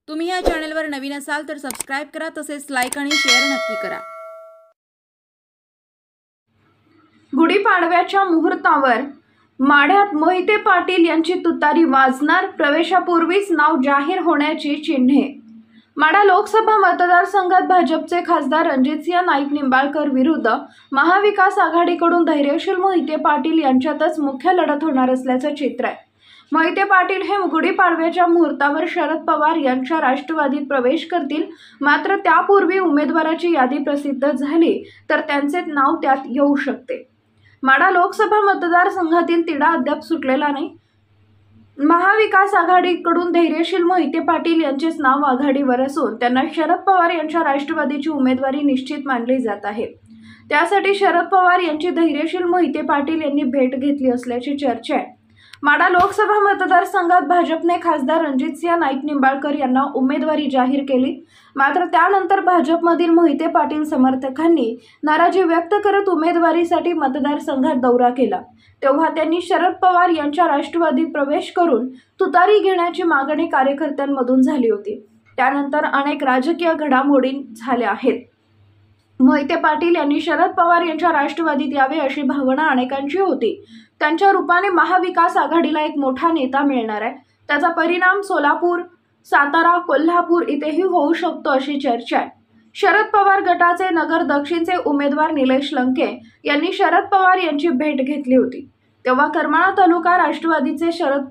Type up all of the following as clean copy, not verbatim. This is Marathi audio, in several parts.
तुम्ही या चॅनलवर नवीन असाल तर सबस्क्राइब करा, तसेच लाईक आणि शेअर नक्की करा। गुढीपाडव्याच्या मुहूर्तावर माढ्यात मोहिते पाटील यांची तुतारी वाजणार, प्रवेशापूर्वीच नाव जाहीर होण्याची चिन्हे। माढा लोकसभा मतदारसंघात भाजपचे खासदार रणजितसिंह नाईक निंबाळकर विरुद्ध महाविकास आघाडीकडून धैर्यशील मोहिते पाटील यांच्यातच मुख्य लढत होणार असल्याचं चित्र आहे। मोहिते पाटील हे गुढीपाडव्याच्या मुहूर्तावर शरद पवार यांच्या राष्ट्रवादीत प्रवेश करतील, मात्र त्यापूर्वी उमेदवाराची यादी प्रसिद्ध झाली तर त्यांचे नाव त्यात येऊ शकते। माढा लोकसभा मतदारसंघातील तिढा अद्याप सुटलेला नाही। महाविकास आघाडीकडून धैर्यशील मोहिते पाटील यांचेच नाव आघाडीवर असून त्यांना शरद पवार यांच्या राष्ट्रवादीची उमेदवारी निश्चित मानली जात आहे। त्यासाठी शरद पवार यांची धैर्यशील मोहिते पाटील यांनी भेट घेतली असल्याची चर्चा आहे। माढा लोकसभा मतदारसंघात भाजपने खासदार रणजितसिंह नाईक निंबाळकर यांना उमेदवारी जाहीर केली, मात्र त्यानंतर भाजपमधील मोहिते पाटील समर्थकांनी नाराजी व्यक्त करत उमेदवारीसाठी मतदारसंघात दौरा केला। तेव्हा त्यांनी शरद पवार यांच्या राष्ट्रवादीत प्रवेश करून तुतारी घेण्याची मागणी कार्यकर्त्यांमधून झाली होती। त्यानंतर अनेक राजकीय घडामोडी झाल्या आहेत। मोहिते पाटील यांनी शरद पवार यांच्या राष्ट्रवादीत यावे अशी भावना अनेकांची होती। त्यांच्या रूपाने महाविकास आघाडीला एक मोठा नेता मिळणार आहे। त्याचा परिणाम सोलापूर, सातारा, कोल्हापूर इथेही होऊ शकतो अशी चर्चा आहे। शरद पवार गटाचे नगर दक्षिणचे उमेदवार निलेश लंके यांनी शरद पवार यांची भेट घेतली होती। तेव्हा करमाळा तालुका राष्ट्रवादीचे शरद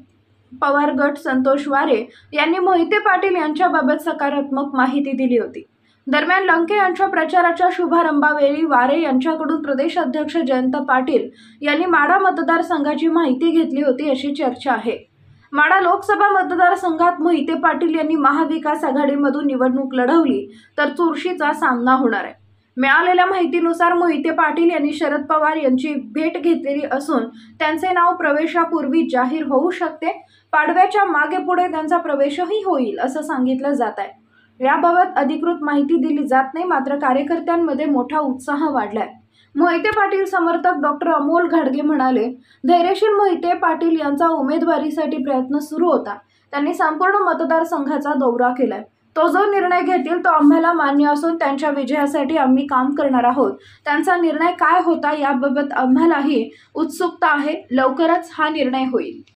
पवार गट संतोष वारे यांनी मोहिते पाटील यांच्याबाबत सकारात्मक माहिती दिली होती। दरम्यान लंके यांच्या प्रचाराच्या शुभारंभावेळी वारे यांच्याकडून प्रदेश अध्यक्ष जयंत पाटील यांनी माढा मतदारसंघाची माहिती घेतली होती अशी चर्चा आहे। माढा लोकसभा मतदारसंघात मोहिते पाटील यांनी महाविकास आघाडीमधून निवडणूक लढवली तर चुरशीचा सामना होणार आहे। मिळालेल्या माहितीनुसार मोहिते पाटील यांनी शरद पवार यांची भेट घेतलेली असून त्यांचे नाव प्रवेशापूर्वी जाहीर होऊ शकते। पाडव्याच्या मागे पुढे त्यांचा प्रवेशही होईल असं सांगितलं जात आहे। याबाबत अधिकृत माहिती दिली जात नाही, मात्र कार्यकर्त्यांमध्ये मोठा उत्साह वाढलाय। मोहिते पाटील समर्थक डॉक्टर अमोल घाडगे म्हणाले, धैर्यशील मोहिते पाटील यांचा उमेदवारीसाठी प्रयत्न सुरू होता। त्यांनी संपूर्ण मतदारसंघाचा दौरा केलाय। तो जो निर्णय घेतील तो आम्हाला मान्य असून त्यांच्या विजयासाठी आम्ही काम करणार आहोत। त्यांचा निर्णय काय होता याबाबत आम्हालाही उत्सुकता आहे। लवकरच हा निर्णय होईल।